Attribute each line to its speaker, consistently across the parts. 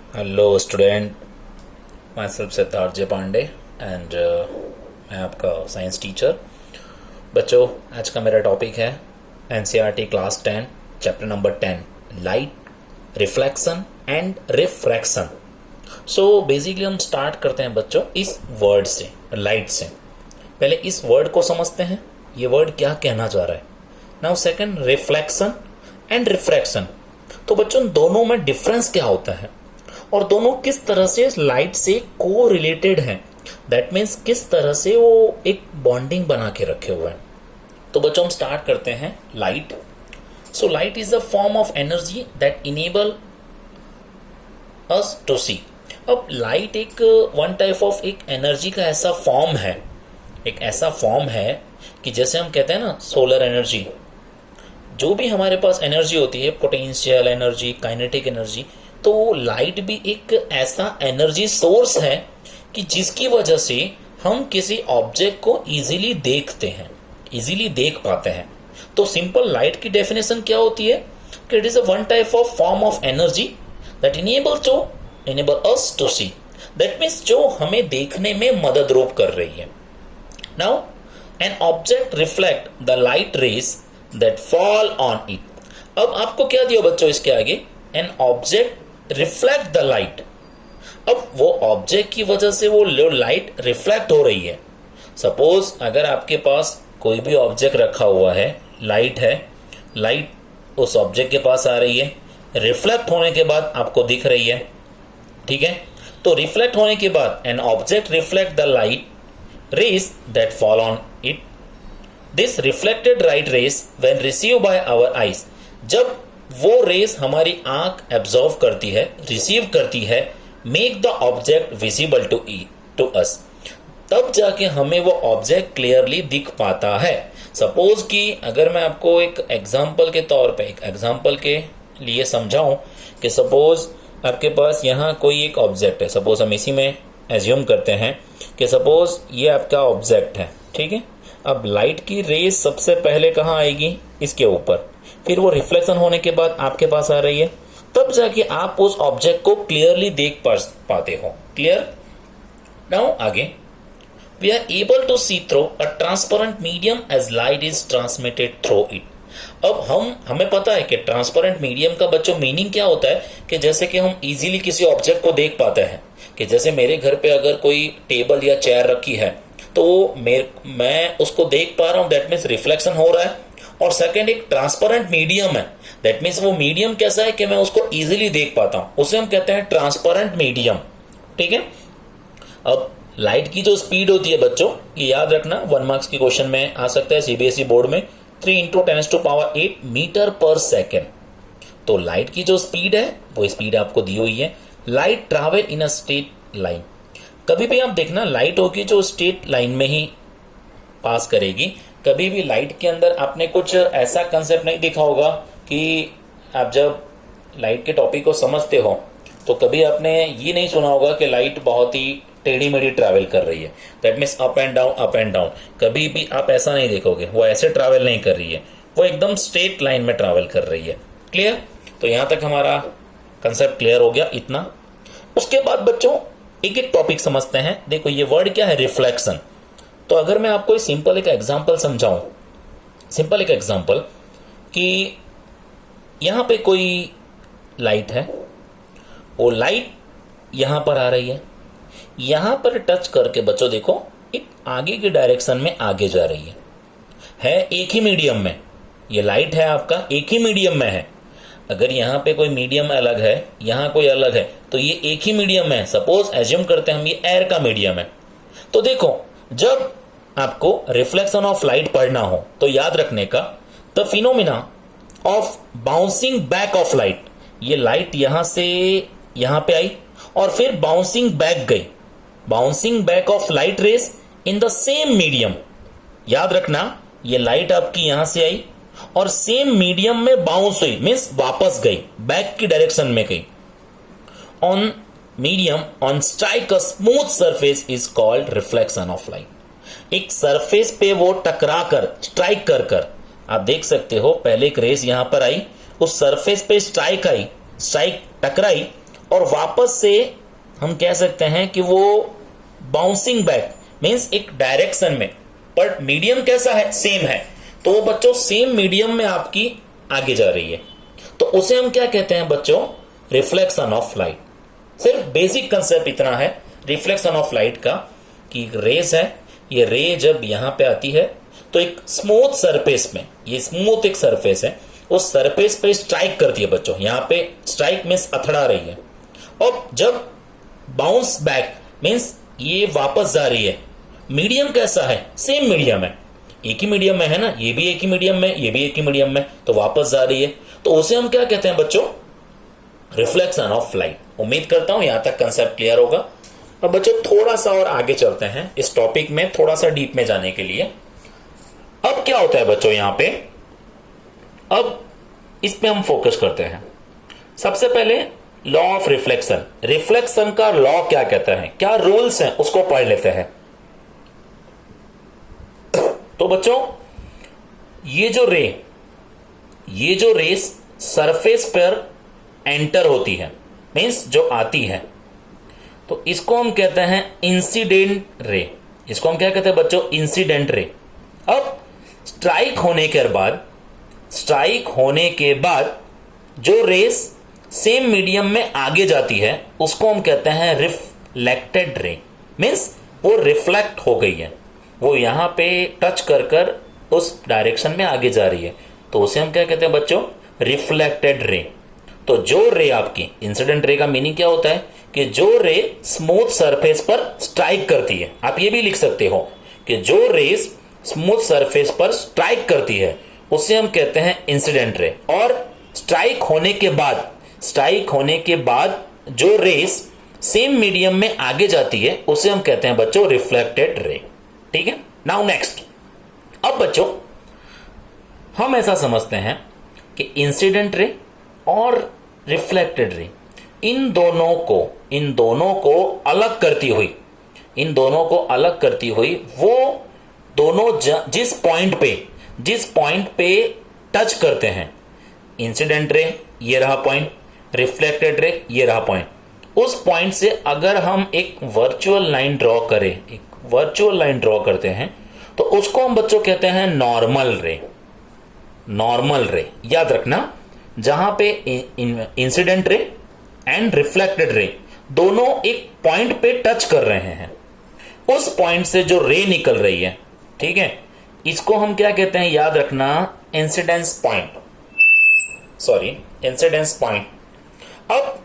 Speaker 1: Hello student, myself Siddharth J Pandey and मैं आपका science teacher. बच्चों, आज का मेरा टॉपिक है NCERT class 10 chapter number 10 light, reflection and refraction. So basically हम स्टार्ट करते हैं बच्चों इस वर्ड से, लाइट से। पहले इस वर्ड को समझते हैं, ये वर्ड क्या कहना चाह रहा है। Now second, reflection and refraction. तो बच्चों दोनों में डिफरेंस क्या होता है और दोनों किस तरह से लाइट से को रिलेटेड हैं, दैट मीन्स किस तरह से वो एक बॉन्डिंग बना के रखे हुए हैं। तो बच्चों हम स्टार्ट करते हैं light. So light is a form of energy that enable us to see. अब लाइट एक वन टाइप ऑफ एक एनर्जी का ऐसा फॉर्म है, एक ऐसा फॉर्म है कि जैसे हम कहते हैं ना सोलर एनर्जी, जो भी हमारे पास एनर्जी होती है, पोटेंशियल एनर्जी, काइनेटिक एनर्जी, तो लाइट भी एक ऐसा एनर्जी सोर्स है कि जिसकी वजह से हम किसी ऑब्जेक्ट को इजीली देखते हैं, इजीली देख पाते हैं। तो सिंपल लाइट की डेफिनेशन क्या होती है कि it is a one type of form of energy that enable us to see. That means जो हमें देखने में मदद रूप कर रही है। Now an object reflect the light rays that fall on it. अब आपको क्या दिया बच्चों इसके आगे, an object reflect the light. अब वो ऑब्जेक्ट की वजह से वो लाइट रिफ्लेक्ट हो रही है। सपोज अगर आपके पास कोई भी ऑब्जेक्ट रखा हुआ है, लाइट है, लाइट उस ऑब्जेक्ट के पास आ रही है, रिफ्लेक्ट होने के बाद आपको दिख रही है, ठीक है। तो रिफ्लेक्ट होने के बाद an object reflect the light rays that fall on it. This reflected light rays when receive by our eyes, जब वो रेस हमारी आंख एब्जॉर्व करती है, रिसीव करती है, make the object visible to us, तब जाके हमें वो ऑब्जेक्ट क्लियरली दिख पाता है। सपोज कि अगर मैं आपको एक एग्जांपल के तौर पे, एक एग्जांपल के लिए समझाऊं कि सपोज आपके पास यहाँ कोई एक ऑब्जेक्ट है, सपोज हम इसी में एज्यूम करते हैं कि सपोज ये आपका ऑब्जेक्ट है, ठीक है। अब लाइट की रेस सबसे पहले कहाँ आएगी, इसके ऊपर, फिर वो रिफ्लेक्शन होने के बाद आपके पास आ रही है, तब जाके आप उस ऑब्जेक्ट को क्लियरली देख पाते हो। क्लियर? नाउ आगे, we are able to see through a transparent medium as light is transmitted through it. अब हमें पता है कि ट्रांसपेरेंट मीडियम का बच्चों मीनिंग क्या होता है कि जैसे कि हम इजीली किसी ऑब्जेक्ट को देख पाते हैं, कि जैसे मेरे घर पे अगर कोई टेबल या चेयर रखी है तो मैं उसको देख पा रहा हूं, दैट मीन्स रिफ्लेक्शन हो रहा है। और सेकंड, एक ट्रांसपेरेंट मीडियम है, दैट मीन्स वो मीडियम कैसा है कि मैं उसको इजीली देख पाता हूं, उसे हम कहते हैं ट्रांसपेरेंट मीडियम, ठीक है। अब लाइट की जो स्पीड होती है बच्चों, ये याद रखना, 1 मार्क्स के क्वेश्चन में आ सकता है सीबीएसई बोर्ड में, 3 × 10⁸ मीटर पर सेकेंड। तो लाइट की जो स्पीड है वो स्पीड आपको दी हुई है। Light travel in a straight line. कभी भी आप देखना, लाइट होगी जो स्ट्रेट लाइन में ही पास करेगी। कभी भी लाइट के अंदर आपने कुछ ऐसा कंसेप्ट नहीं देखा होगा कि आप जब लाइट के टॉपिक को समझते हो तो कभी आपने ये नहीं सुना होगा कि लाइट बहुत ही टेढ़ी मेढ़ी ट्रैवल कर रही है, that means up and down, up and down. कभी भी आप ऐसा नहीं देखोगे, वो ऐसे ट्रैवल नहीं कर रही है, वो एकदम स्ट्रेट लाइन में ट्रैवल कर रही है। क्लियर? तो यहां तक हमारा कंसेप्ट क्लियर हो गया इतना। उसके बाद बच्चों एक एक टॉपिक समझते हैं। देखो ये वर्ड क्या है, रिफ्लेक्शन। तो अगर मैं आपको सिंपल एक एग्जांपल समझाऊं, सिंपल एक एग्जांपल कि यहां पे कोई लाइट है, वो लाइट यहां पर आ रही है, यहां पर टच करके बच्चों देखो एक आगे की डायरेक्शन में आगे जा रही है एक ही मीडियम में। ये लाइट है आपका एक ही मीडियम में है। अगर यहां पे कोई मीडियम अलग है, यहां कोई अलग है, तो ये एक ही मीडियम में है। सपोज एज्यूम करते हैं हम ये एयर का मीडियम है। तो देखो जब आपको रिफ्लेक्शन ऑफ लाइट पढ़ना हो तो याद रखने का, the phenomena of bouncing back of light. ये लाइट यहां से यहां पे आई और फिर बाउंसिंग बैक गई, bouncing back of light rays in the same medium. याद रखना, ये लाइट आपकी यहां से आई और सेम मीडियम में बाउंस हुई, मीन्स वापस गई, बैक की डायरेक्शन में गई। On medium on strike a smooth surface is called reflection of light. एक सरफेस पे वो टकरा कर, स्ट्राइक कर कर, आप देख सकते हो पहले एक रेस यहां पर आई, उस सरफेस पे स्ट्राइक आई, स्ट्राइक टकराई और वापस से हम कह सकते हैं कि वो बाउंसिंग बैक मीन्स एक डायरेक्शन में, पर मीडियम कैसा है, सेम है, तो वो बच्चों सेम मीडियम में आपकी आगे जा रही है, तो उसे हम क्या कहते हैं बच्चों, रिफ्लेक्शन ऑफ लाइट। सिर्फ बेसिक कंसेप्ट इतना है रिफ्लेक्शन ऑफ लाइट का कि रेस है, ये रे जब यहां पे आती है तो एक स्मूथ सरफेस में, ये स्मूथ एक सरफेस है, उस सरफेस पे स्ट्राइक करती है बच्चों, यहां पे स्ट्राइक मीन्स अथड़ा रही है, और जब बाउंस बैक मीन्स ये वापस जा रही है, मीडियम कैसा है, सेम मीडियम है, एक ही मीडियम में है ना, ये भी एक ही मीडियम में, ये भी एक ही मीडियम में, तो वापस जा रही है, तो उसे हम क्या कहते हैं बच्चों, रिफ्लेक्शन ऑफ लाइट। उम्मीद करता हूं यहां तक कंसेप्ट क्लियर होगा। और बच्चों थोड़ा सा और आगे चलते हैं इस टॉपिक में, थोड़ा सा डीप में जाने के लिए। अब क्या होता है बच्चों यहां पे, अब इस पे हम फोकस करते हैं। सबसे पहले लॉ ऑफ रिफ्लेक्शन, रिफ्लेक्शन का लॉ क्या कहता है, क्या रूल्स हैं, उसको पढ़ लेते हैं। तो बच्चों ये जो रेस सरफेस पर एंटर होती है मीन्स जो आती है, तो इसको हम कहते हैं इंसिडेंट रे, इसको हम क्या कहते हैं बच्चों, इंसिडेंट रे। अब स्ट्राइक होने के बाद जो रेस सेम मीडियम में आगे जाती है उसको हम कहते हैं रिफ्लेक्टेड रे, मीन्स वो रिफ्लेक्ट हो गई है, वो यहां पे टच कर उस डायरेक्शन में आगे जा रही है, तो उसे हम क्या कहते हैं बच्चों, रिफ्लेक्टेड रे। तो जो रे आपकी, इंसिडेंट रे का मीनिंग क्या होता है कि जो रे स्मूथ सरफेस पर स्ट्राइक करती है, आप ये भी लिख सकते हो कि जो रेस स्मूथ सरफेस पर स्ट्राइक करती है उसे हम कहते हैं इंसिडेंट रे, और स्ट्राइक होने के बाद जो रेस सेम मीडियम में आगे जाती है उसे हम कहते हैं बच्चों रिफ्लेक्टेड रे। ठीक है, नाउ नेक्स्ट। अब बच्चों हम ऐसा समझते हैं कि इंसिडेंट रे और रिफ्लेक्टेड रे, इन दोनों को अलग करती हुई वो दोनों जिस पॉइंट पे टच करते हैं, इंसिडेंट रे ये रहा पॉइंट, रिफ्लेक्टेड रे ये रहा पॉइंट, उस पॉइंट से अगर हम एक वर्चुअल लाइन ड्रॉ करते हैं तो उसको हम बच्चों कहते हैं नॉर्मल रे। याद रखना, जहां पे incident ray and reflected ray दोनों एक पॉइंट पे टच कर रहे हैं, उस पॉइंट से जो रे निकल रही है, ठीक है, इसको हम क्या कहते हैं, याद रखना, इंसिडेंस पॉइंट। अब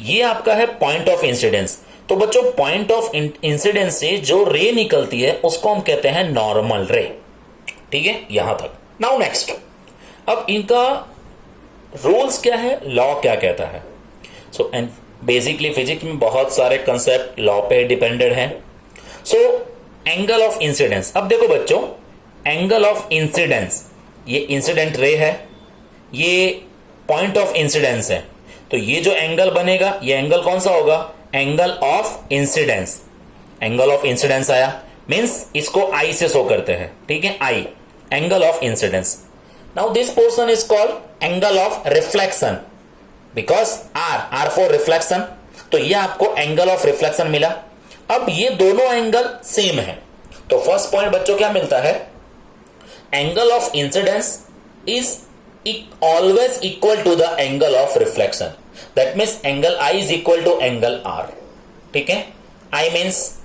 Speaker 1: ये आपका है पॉइंट ऑफ इंसिडेंस, तो बच्चों पॉइंट ऑफ इंसिडेंस से जो रे निकलती है उसको हम कहते हैं नॉर्मल रे। ठीक है, यहां तक। नाउ नेक्स्ट, अब इनका रूल्स क्या है, लॉ क्या कहता है। सो एंड बेसिकली फिजिक्स में बहुत सारे कंसेप्ट लॉ पे डिपेंडेड हैं। सो एंगल ऑफ इंसिडेंस, अब देखो बच्चों, एंगल ऑफ इंसिडेंस, ये इंसिडेंट रे है, ये पॉइंट ऑफ इंसिडेंस है, तो ये जो एंगल बनेगा ये एंगल कौन सा होगा, angle of incidence. Angle of incidence आया मींस इसको आई से शो करते हैं, ठीक है, I, angle of incidence. Now this portion is called angle of reflection because R for reflection, तो ये आपको एंगल ऑफ रिफ्लेक्शन मिला। अब ये दोनों एंगल सेम है, तो फर्स्ट पॉइंट बच्चों क्या मिलता है, angle of incidence is always equal to the angle of reflection, that means angle I is equal to angle R। ठीक है, I means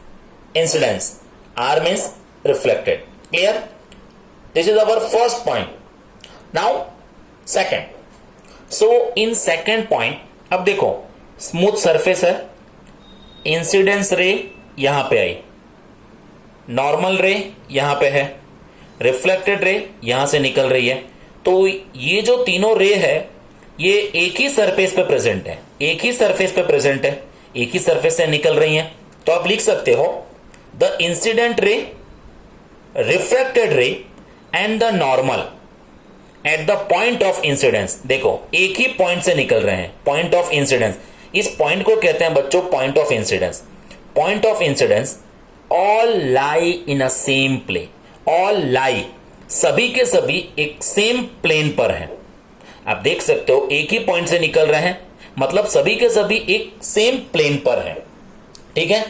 Speaker 1: incidence, R means reflected। clear, this is our first point। now second, so in second point अब देखो smooth surface है, incidence रे यहां पे आई, normal रे यहां पे है, रिफ्लेक्टेड रे यहां से निकल रही है, तो ये जो तीनों रे है ये एक ही सरफेस पे प्रेजेंट है, एक ही सरफेस से निकल रही हैं, तो आप लिख सकते हो the incident ray, reflected ray and the normal at the point of incidence. देखो एक ही पॉइंट से निकल रहे हैं, पॉइंट ऑफ इंसिडेंस, इस पॉइंट को कहते हैं बच्चों point of incidence. Point of incidence all lie in a same plane, all lie, सभी के सभी एक सेम प्लेन पर हैं। आप देख सकते हो एक ही पॉइंट से निकल रहे हैं, मतलब सभी के सभी एक सेम प्लेन पर हैं, ठीक है।